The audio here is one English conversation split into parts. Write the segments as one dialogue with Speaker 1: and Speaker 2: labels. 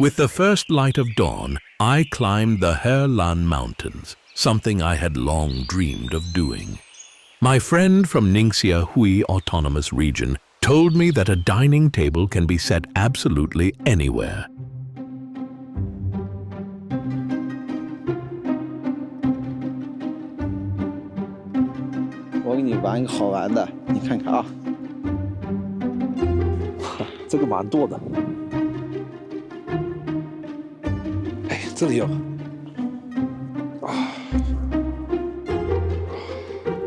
Speaker 1: With the first light of dawn, I climbed the Helan Mountains, something I had long dreamed of doing. My friend from Ningxia Hui Autonomous Region told me that a dining table can be set absolutely anywhere.
Speaker 2: 我给你玩一个好玩的，你看看啊，
Speaker 3: 这个蛮多的。哎，这里有啊，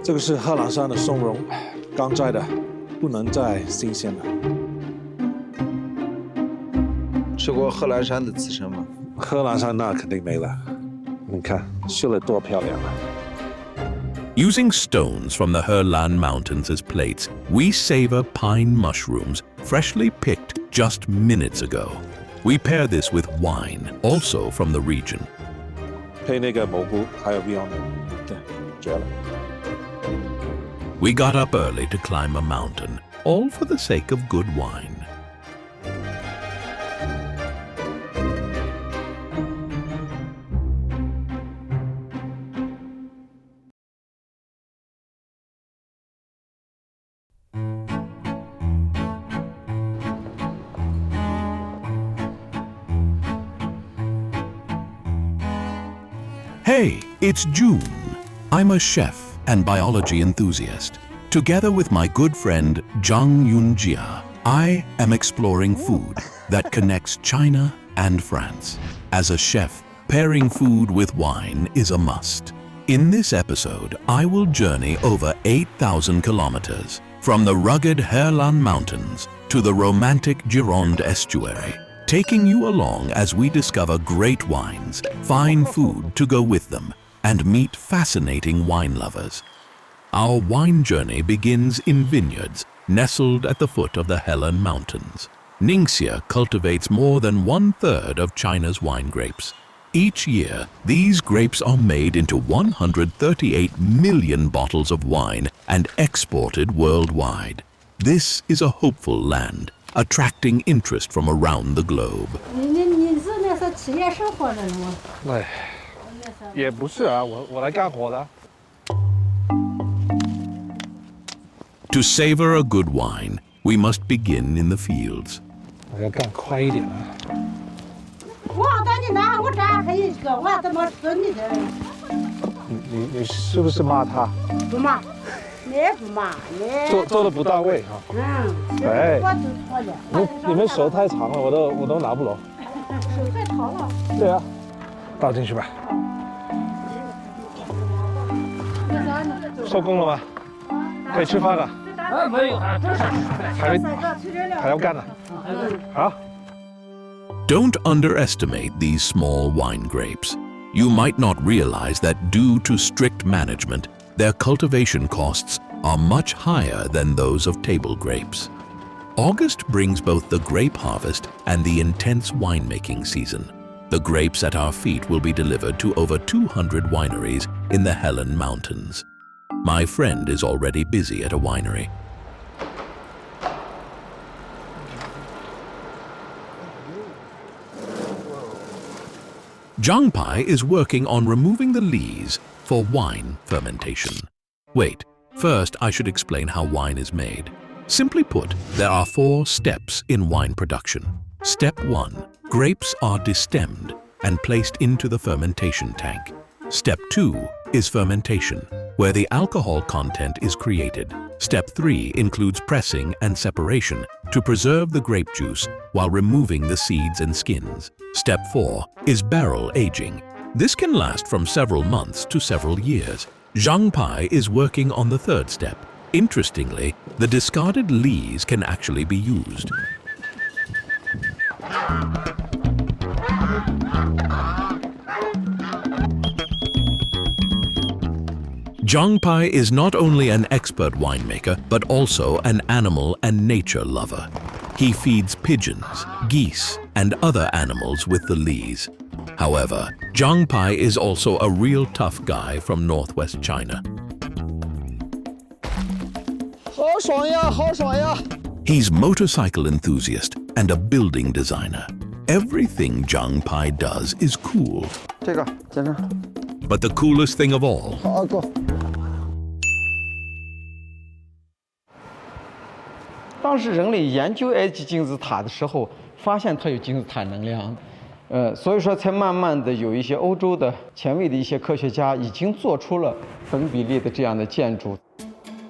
Speaker 3: 这个是贺兰山的松茸，刚摘的，不能再新鲜了。
Speaker 2: 吃过贺兰山的刺身吗？
Speaker 3: 贺兰山那肯定没了，你看绣得多漂亮啊！
Speaker 1: Using stones from the Helan Mountains as plates, we savor pine mushrooms freshly picked just minutes ago. We pair this with wine, also from the region.
Speaker 3: 配那个蘑菇还有 Beyond， 对，绝了。
Speaker 1: We got up early to climb a mountain, all for the sake of good wine. Hey, it's June. I'm a chef and biology enthusiast. Together with my good friend Zhang Yunjia, I am exploring food that connects China and France. As a chef, pairing food with wine is a must. In this episode, I will journey over 8,000 kilometers from the rugged Helan Mountains to the romantic Gironde estuary, taking you along as we discover great wines, find food to go with them, and meet fascinating wine lovers. Our wine journey begins in vineyards nestled at the foot of the Helan Mountains. Ningxia cultivates more than 1/3 of China's wine grapes. Each year, these grapes are made into 138 million bottles of wine and exported worldwide. This is a hopeful land, attracting interest from around the globe.
Speaker 4: 你是那是企业生活的吗？
Speaker 3: 哎，也不是啊，我来干活的。
Speaker 1: To savor a good wine, we must begin in the fields.
Speaker 3: 我要干快一点啊！
Speaker 4: 我带你拿，我这还有一个，我怎么吃你的？
Speaker 3: 你是不是骂他？
Speaker 4: 不骂，你不骂，你
Speaker 3: 做的不到位啊！哎
Speaker 4: 我就错了。
Speaker 3: 你们手太长了，我都拿不拢。
Speaker 4: 手太长了。
Speaker 3: 对啊，倒进去吧。收工了吗？可以吃饭了。
Speaker 5: 没有，
Speaker 3: 还要干呢。好。
Speaker 1: Don't underestimate these small wine grapes. You might not realize that due to strict management, their cultivation costs are much higher than those of table grapes. August brings both the grape harvest and the intense winemaking season. The grapes at our feet will be delivered to over 200 wineries in the Helan Mountains. My friend is already busy at a winery. Zhang is working on removing the lees for wine fermentation. Wait, first I should explain how wine is made. Simply put, there are 4 steps in wine production. Step 1. Grapes are destemmed and placed into the fermentation tank. Step 2 is fermentation, where the alcohol content is created. Step 3 includes pressing and separation to preserve the grape juice while removing the seeds and skins. Step 4 is barrel aging. This can last from several months to several years. Zhang is working on the 3rd step. Interestingly, the discarded lees can actually be used. Zhang is not only an expert winemaker, but also an animal and nature lover. He feeds pigeons, geese, and other animals with the lees. However, Zhang is also a real tough guy from northwest China.
Speaker 2: 好爽呀，好爽呀！
Speaker 1: He's motorcycle enthusiast and a building designer. Everything Zhang Pai does is cool.
Speaker 2: 这个检查，
Speaker 1: But the coolest thing of all
Speaker 2: 好够。当时人类研究埃及金字塔的时候，发现它有金字塔能量，所以说才慢慢的有一些欧洲的前卫的一些科学家已经做出了等比例的这样的建筑。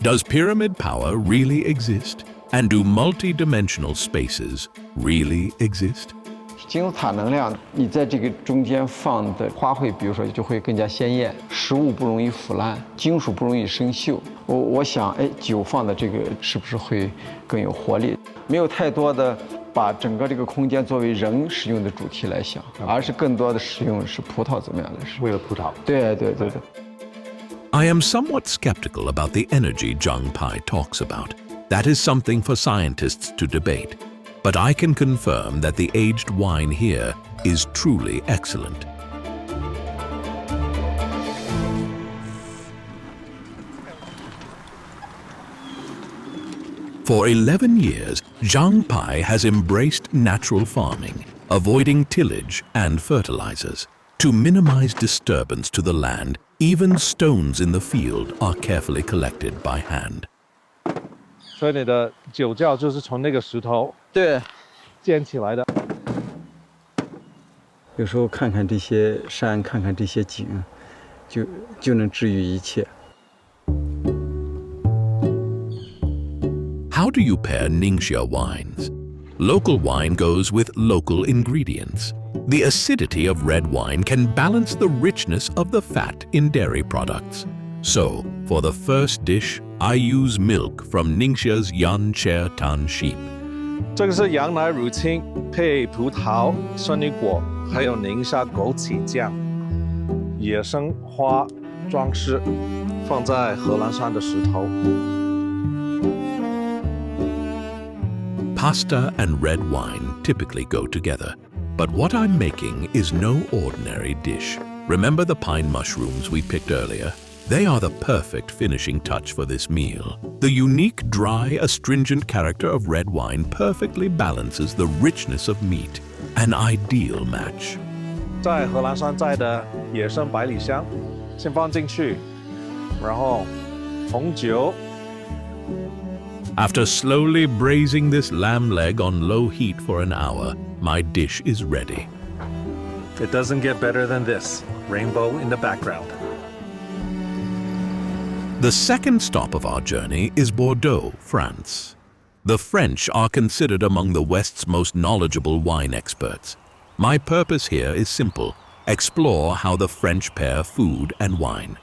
Speaker 1: Does pyramid power really exist? And do multi-dimensional spaces really exist?
Speaker 2: 金字塔能量，你在这个中间放的花卉，比如说就会更加鲜艳，食物不容易腐烂，金属不容易生锈。我想，酒放的这个是不是会更有活力？没有太多的把整个这个空间作为人使用的主题来想，而是更多的使用是葡萄怎么样来使用。
Speaker 3: 为了葡萄。
Speaker 2: 对。
Speaker 1: I am somewhat skeptical about the energy Zhang Pai talks about. That is something for scientists to debate. But I can confirm that the aged wine here is truly excellent. For 11 years, Zhang Pai has embraced natural farming, avoiding tillage and fertilizers. To minimize disturbance to the land, even stones in the field are carefully collected by hand.
Speaker 3: 所以你的酒窖就是从那个石头
Speaker 2: 对，
Speaker 3: 建起来的。
Speaker 2: 有时候看看这些山，看看这些景，就能治愈一切。
Speaker 1: How do you pair Ningxia wines? Local wine goes with local ingredients. The acidity of red wine can balance the richness of the fat in dairy products. So, for the first dish, I use milk from Ningxia's Yunjia Tan sheep.
Speaker 3: 这个是羊奶乳清配葡萄、圣女果，还有宁夏枸杞酱、野生花装饰，放在荷兰山的石头。
Speaker 1: Pasta and red wine typically go together. But what I'm making is no ordinary dish. Remember the pine mushrooms we picked earlier? They are the perfect finishing touch for this meal. The unique, dry, astringent character of red wine perfectly balances the richness of meat. An ideal match.
Speaker 3: 在荷兰山摘的野生百里香，先放进去，然后红酒。
Speaker 1: After slowly braising this lamb leg on low heat for an hour, my dish is ready.
Speaker 3: It doesn't get better than this. Rainbow in the background.
Speaker 1: The second stop of our journey is Bordeaux, France. The French are considered among the West's most knowledgeable wine experts. My purpose here is simple: explore how the French pair food and wine.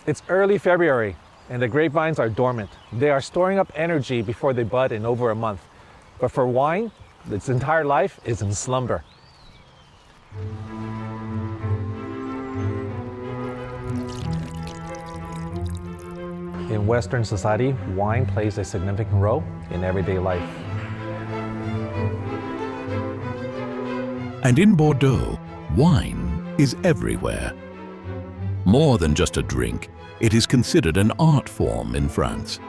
Speaker 3: It's early February, and the grapevines are dormant. They are storing up energy before they bud in over a month. But for wine, its entire life is in slumber. In Western society, wine plays a significant role in everyday life.
Speaker 1: And in Bordeaux, wine is everywhere. More than just a drink, it is considered an art form in France.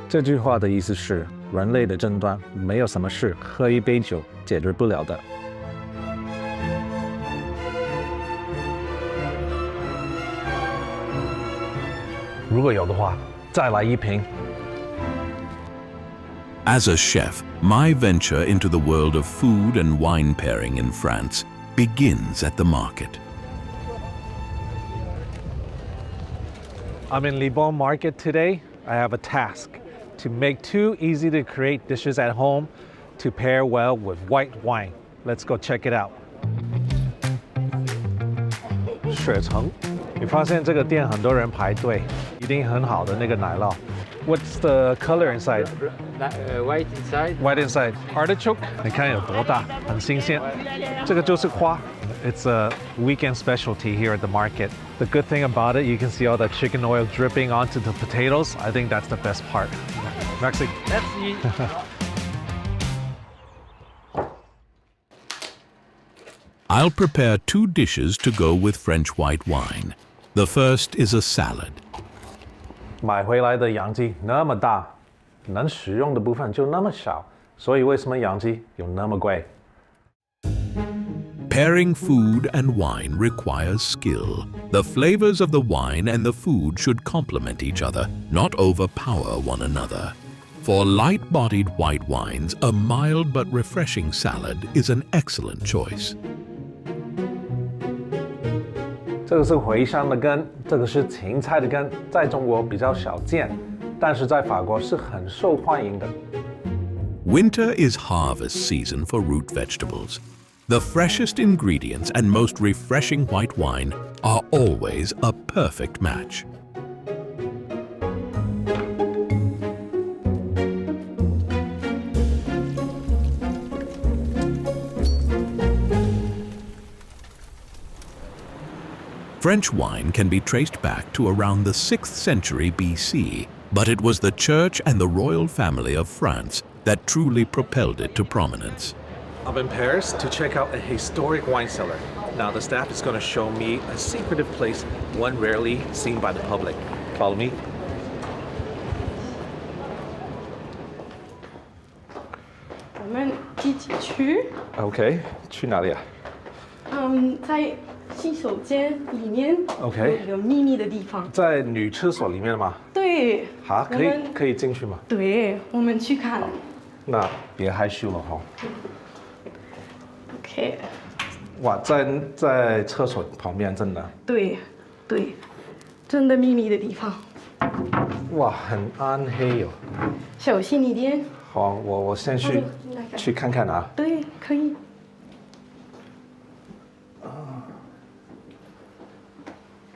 Speaker 3: 这句话的意思是，人类的症状没有什么事喝一杯酒解决不了的。如果有的话，再来一瓶。
Speaker 1: As a chef, my venture into the world of food and wine pairing in France begins at the market.
Speaker 3: I'm in Libon Market today. I have a task to make 2 easy-to-create dishes at home to pair well with white wine. Let's go check it out. 雪橙，你发现这个店很多人排队，一定很好的那个奶酪。What's the color inside?
Speaker 5: White inside.
Speaker 3: White inside. Artichoke， 你看有多大，很新鲜。这个就是花。It's a weekend specialty here at the market. The good thing about it, you can see all the chicken oil dripping onto the potatoes. I think that's the best part. Merci.
Speaker 5: Merci.
Speaker 1: I'll prepare 2 dishes to go with French white wine. The first is a salad.
Speaker 3: 买回来的洋鸡那么大，能食用的部分就那么少。所以为什么养鸡有那么贵？
Speaker 1: Pairing food and wine requires skill. The flavors of the wine and the food should complement each other, not overpower one another. For light-bodied white wines, a mild but refreshing salad is an excellent choice.
Speaker 3: 这个是茴香的根，这个是芹菜的根，在中国比较少见，但是在法国是很受欢迎的。
Speaker 1: Winter is harvest season for root vegetables. The freshest ingredients and most refreshing white wine are always a perfect match. French wine can be traced back to around the 6th century BC, but it was the church and the royal family of France that truly propelled it to prominence.
Speaker 3: I'm in Paris to check out a historic wine cellar. Now the staff is going to show me a secretive place, one rarely seen by the public. Follow me.
Speaker 6: 我们一起去。
Speaker 3: OK， 去哪里啊？
Speaker 6: 在洗手间里面
Speaker 3: OK
Speaker 6: 有一个秘密的地方。
Speaker 3: 在女厕所里面吗？
Speaker 6: 对。
Speaker 3: 好，可以进去吗？
Speaker 6: 对，我们去看。
Speaker 3: 那别害羞了哈。
Speaker 6: OK。
Speaker 3: 哇，在厕所旁边，真的。
Speaker 6: 对，对，真的秘密的地方。
Speaker 3: 哇，很暗黑哦。
Speaker 6: 小心一点。
Speaker 3: 好，我先去看看啊。
Speaker 6: 对，可以。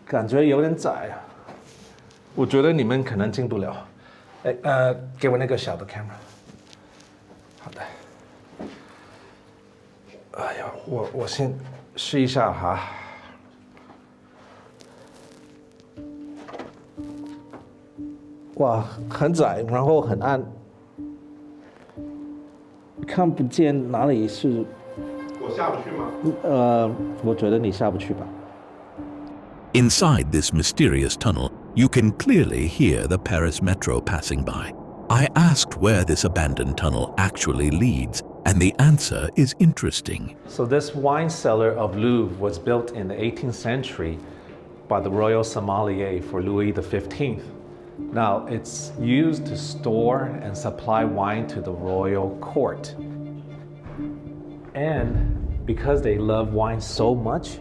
Speaker 3: 感觉有点窄啊。我觉得你们可能进不了。哎，给我那个小的 camera。好的。 哎呀，我先试一下哈。哇，很窄，然后很暗，看不见哪里是。我下不去吗？我觉得你下不去吧。
Speaker 1: Inside this mysterious tunnel, you can clearly hear the Paris metro passing by. I asked where this abandoned tunnel actually leads, and the answer is interesting.
Speaker 3: So this wine cellar of Louvre was built in the 18th century by the royal sommelier for Louis XV. Now, it's used to store and supply wine to the royal court. And because they love wine so much,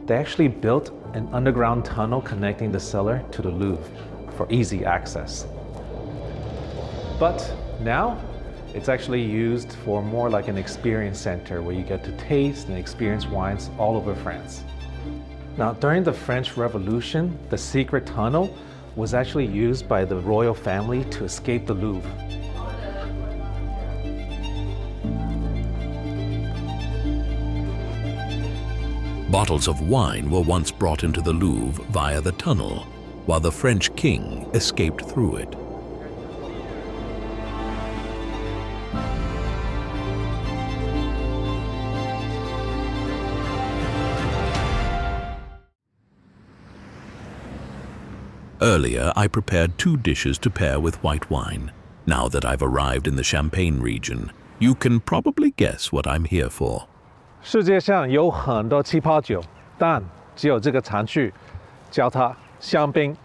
Speaker 3: they actually built an underground tunnel connecting the cellar to the Louvre for easy access. But now, it's actually used for more like an experience center where you get to taste and experience wines all over France. Now, during the French Revolution, the secret tunnel was actually used by the royal family to escape the Louvre.
Speaker 1: Bottles of wine were once brought into the Louvre via the tunnel, while the French king escaped through it. Earlier, I prepared 2 dishes to pair with white wine. Now that I've arrived in the Champagne region, you can probably guess what I'm here for.
Speaker 3: 世界上有很多气泡酒，但只有这个餐具，叫它香槟。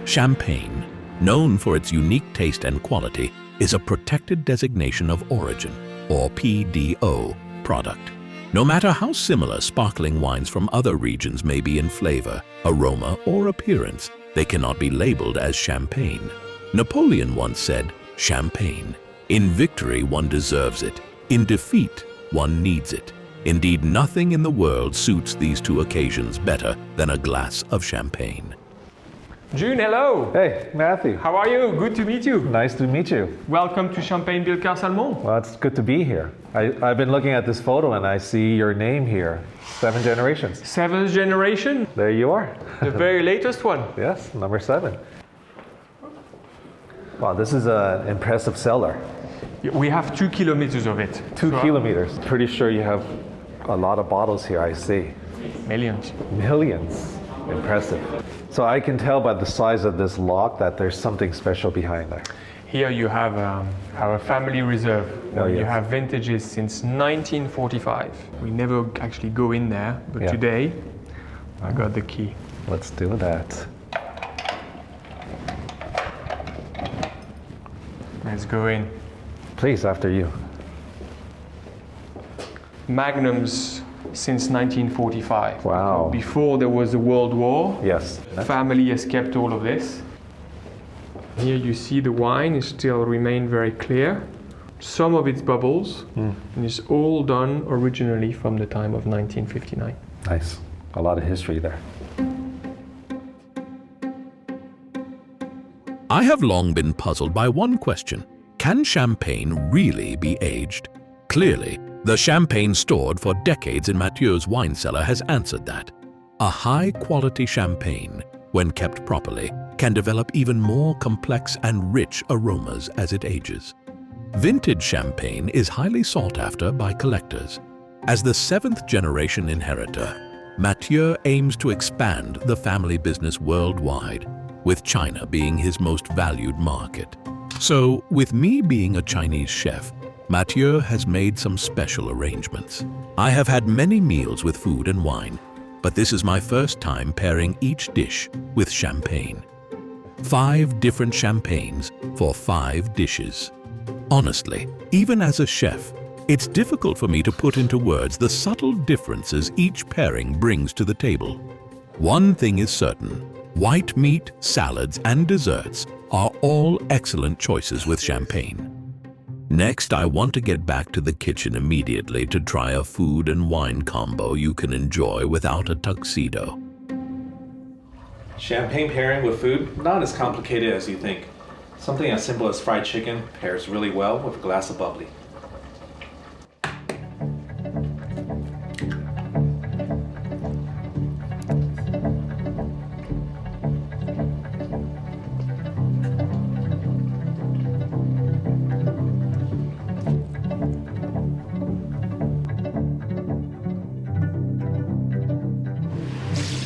Speaker 1: Champagne, known for its unique taste and quality, is a protected designation of origin, or PDO, product. No matter how similar sparkling wines from other regions may be in flavor, aroma, or appearance, they cannot be labeled as champagne. Napoleon once said, "Champagne. In victory, one deserves it. In defeat, one needs it." Indeed, nothing in the world suits these 2 occasions better than a glass of champagne.
Speaker 5: June, hello.
Speaker 3: Hey, Matthew.
Speaker 5: How are you? Good to meet you.
Speaker 3: Nice to meet you.
Speaker 5: Welcome to Champagne Bilcar Salmon.
Speaker 3: Well, it's good to be here. I've been looking at this photo and I see your name here. 7 generations.
Speaker 5: 7th generation,
Speaker 3: There you are.
Speaker 5: the very latest one.
Speaker 3: Yes, number 7. Wow, this is an impressive cellar.
Speaker 5: We have 2 kilometers of it.
Speaker 3: 2 kilometers. Pretty sure you have a lot of bottles here, I see.
Speaker 5: Millions.
Speaker 3: Millions. Impressive. So I can tell by the size of this lock that there's something special behind there.
Speaker 5: Here you have our family reserve.
Speaker 3: Oh,
Speaker 5: You
Speaker 3: yes.
Speaker 5: have vintages since 1945. We never actually go in there, but
Speaker 3: Yeah.
Speaker 5: today I got the key.
Speaker 3: Let's do that.
Speaker 5: Let's go in.
Speaker 3: Please, after you.
Speaker 5: Magnums since 1945.
Speaker 3: Wow.
Speaker 5: Before there was the World War,
Speaker 3: Yes.
Speaker 5: family has kept all of this. Here you see the wine is still remain very clear. Some of its bubbles, and it's all done originally from the time of 1959.
Speaker 3: Nice. A lot of history there.
Speaker 1: I have long been puzzled by one question. Can champagne really be aged? Clearly, the champagne stored for decades in Mathieu's wine cellar has answered that. A high-quality champagne, when kept properly, can develop even more complex and rich aromas as it ages. Vintage champagne is highly sought after by collectors. As the seventh-generation inheritor, Mathieu aims to expand the family business worldwide, with China being his most valued market. So, with me being a Chinese chef, Mathieu has made some special arrangements. I have had many meals with food and wine, but this is my first time pairing each dish with champagne. 5 different champagnes for 5 dishes. Honestly, even as a chef, it's difficult for me to put into words the subtle differences each pairing brings to the table. One thing is certain, white meat, salads, and desserts are all excellent choices with champagne. Next, I want to get back to the kitchen immediately to try a food and wine combo you can enjoy without a tuxedo.
Speaker 3: Champagne pairing with food, not as complicated as you think. Something as simple as fried chicken pairs really well with a glass of bubbly.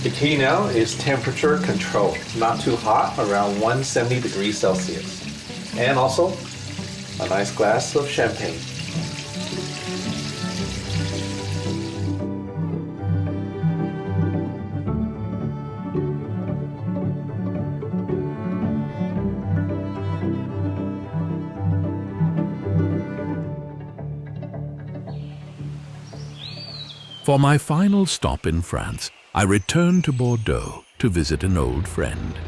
Speaker 3: The key now is temperature control. Not too hot, around 170 degrees Celsius. And also, a nice glass of champagne.
Speaker 1: For my final stop in France, I returned to Bordeaux to visit an old friend.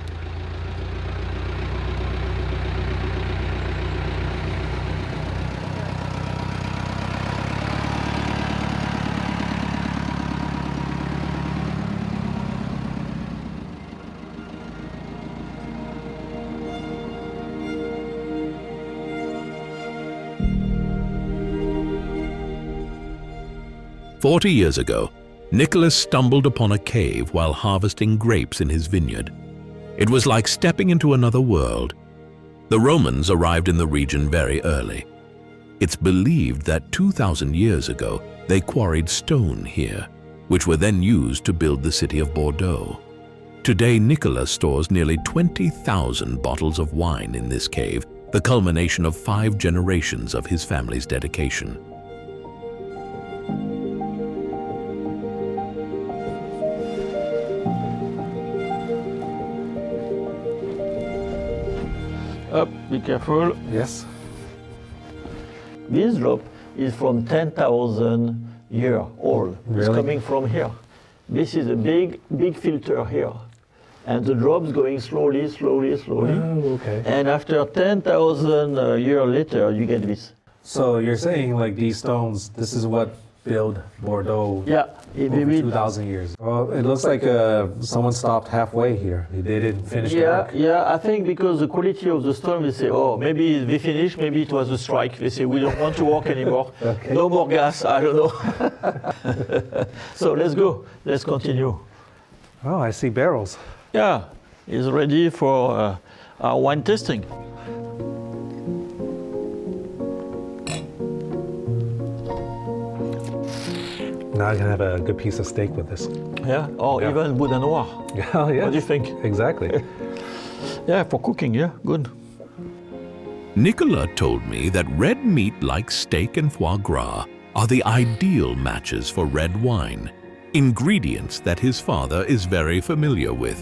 Speaker 1: "40 years ago, Nicholas stumbled upon a cave while harvesting grapes in his vineyard. It was like stepping into another world. The Romans arrived in the region very early. It's believed that 2,000 years ago, they quarried stone here, which were then used to build the city of Bordeaux. Today, Nicholas stores nearly 20,000 bottles of wine in this cave, the culmination of 5 generations of his family's dedication.
Speaker 7: Up, be careful.
Speaker 3: Yes.
Speaker 7: This drop is from 10,000 years old. It's
Speaker 3: Really?
Speaker 7: coming from here. This is a big filter here. And the drop's going slowly.
Speaker 3: Oh, okay.
Speaker 7: And after 10,000 years later, you get this.
Speaker 3: So you're saying like these stones, this is what built Bordeaux
Speaker 7: Yeah, it
Speaker 3: over
Speaker 7: will
Speaker 3: 2,000 years. Well, it looks like someone stopped halfway here. They didn't finish the work.
Speaker 7: Yeah, I think because the quality of the stone, they say, oh, maybe we finished, maybe it was a strike. They say, we don't want to work anymore.
Speaker 3: Okay.
Speaker 7: No more gas, I don't know. So let's go, let's continue.
Speaker 3: Oh, I see barrels.
Speaker 7: Yeah, it's ready for our wine tasting.
Speaker 3: Now I can have a good piece of steak with this.
Speaker 7: Yeah, or
Speaker 3: Yeah.
Speaker 7: even Boudin Noir.
Speaker 3: Oh, yeah.
Speaker 7: What do you think?
Speaker 3: Exactly.
Speaker 7: Yeah, for cooking, yeah, good.
Speaker 1: Nicolas told me that red meat like steak and foie gras are the ideal matches for red wine, ingredients that his father is very familiar with.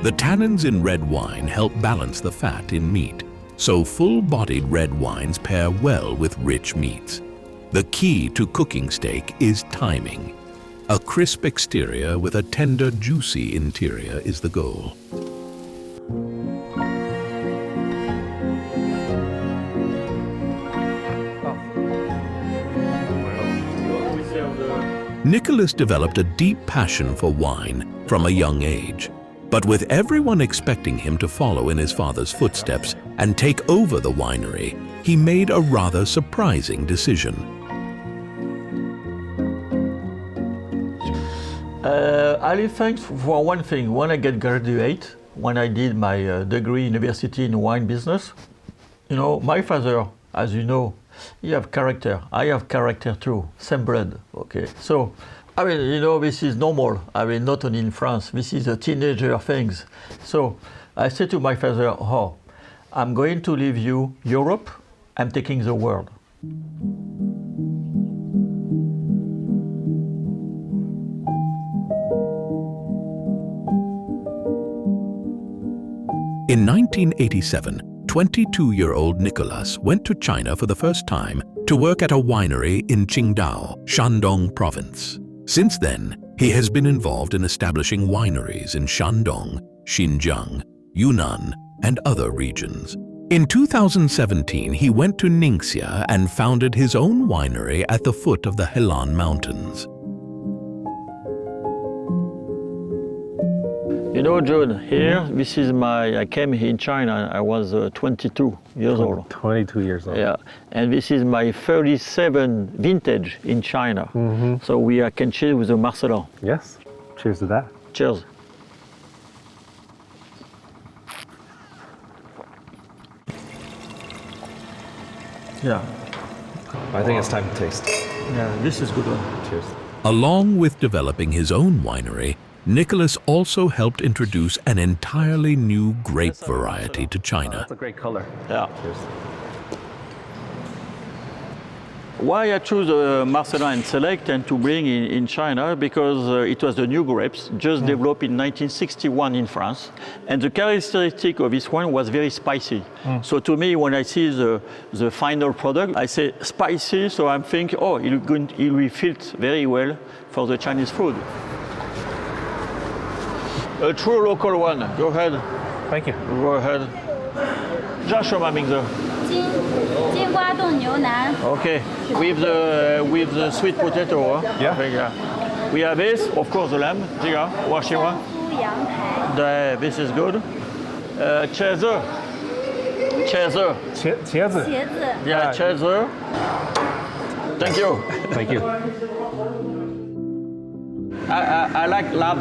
Speaker 1: The tannins in red wine help balance the fat in meat, so full-bodied red wines pair well with rich meats. The key to cooking steak is timing. A crisp exterior with a tender, juicy interior is the goal. Nicolas developed a deep passion for wine from a young age. But with everyone expecting him to follow in his father's footsteps and take over the winery, he made a rather surprising decision.
Speaker 7: I think for one thing, when I get graduate, when I did my degree university in wine business, you know, my father, as you know, he have character. I have character too, same blood, okay? So, I mean, you know, this is normal. I mean, not only in France, this is a teenager things. So I said to my father, oh, I'm going to leave you Europe, I'm taking the world.
Speaker 1: In 1987, 22-year-old Nicolas went to China for the first time to work at a winery in Qingdao, Shandong province. Since then, he has been involved in establishing wineries in Shandong, Xinjiang, Yunnan, and other regions. In 2017, he went to Ningxia and founded his own winery at the foot of the Helan Mountains.
Speaker 7: You know, John, here, this is I came here in China, I was 22 years old.
Speaker 3: 22 years old.
Speaker 7: Yeah, and this is my 37 vintage in China. So I can share with the Marcelin.
Speaker 3: Yes. Cheers to that.
Speaker 7: Cheers. Yeah,
Speaker 3: I think it's time to taste.
Speaker 7: yeah, this is good one.
Speaker 3: Cheers.
Speaker 1: Along with developing his own winery, Nicolas also helped introduce an entirely new grape variety to China.
Speaker 3: That's a great color.
Speaker 7: Yeah.
Speaker 3: Cheers.
Speaker 7: Why I choose Marcelin and Select and to bring in China, because it was the new grapes, just developed in 1961 in France. And the characteristic of this one was very spicy. So to me, when I see the final product, I say spicy, so I'm thinking, oh, it will fit very well for the Chinese food. A true local one, go ahead.
Speaker 3: Thank you.
Speaker 7: Go ahead. 叫什么名字?
Speaker 8: 金瓜冻牛腩.
Speaker 7: Okay, with the sweet potato.
Speaker 3: Yeah.
Speaker 7: We have this, of course, the lamb. 这个我喜欢.
Speaker 8: 酥羊排.
Speaker 7: This is good. 茄子.
Speaker 3: 茄子.
Speaker 7: Yeah, 茄子. Thank you.
Speaker 3: Thank you.
Speaker 7: I like lard.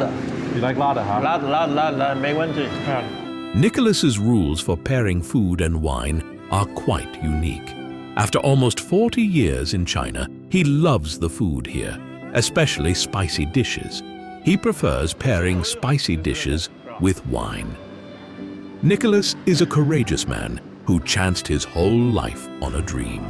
Speaker 3: You like lada, huh?
Speaker 7: Lard, 没问题.
Speaker 1: Nicolas's rules for pairing food and wine are quite unique. After almost 40 years in China, he loves the food here, especially spicy dishes. He prefers pairing spicy dishes with wine. Nicolas is a courageous man who chanced his whole life on a dream.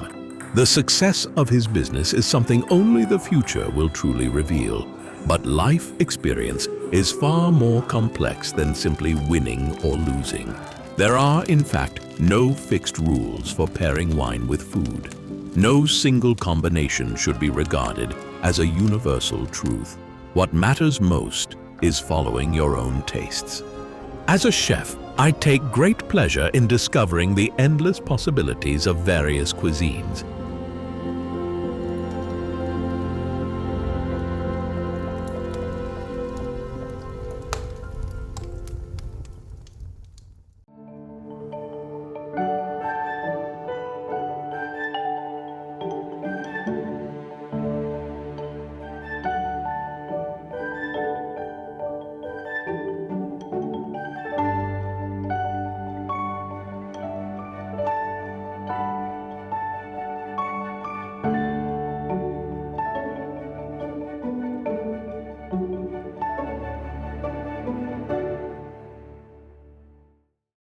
Speaker 1: The success of his business is something only the future will truly reveal. But life experience is far more complex than simply winning or losing. There are, in fact, no fixed rules for pairing wine with food. No single combination should be regarded as a universal truth. What matters most is following your own tastes. As a chef, I take great pleasure in discovering the endless possibilities of various cuisines.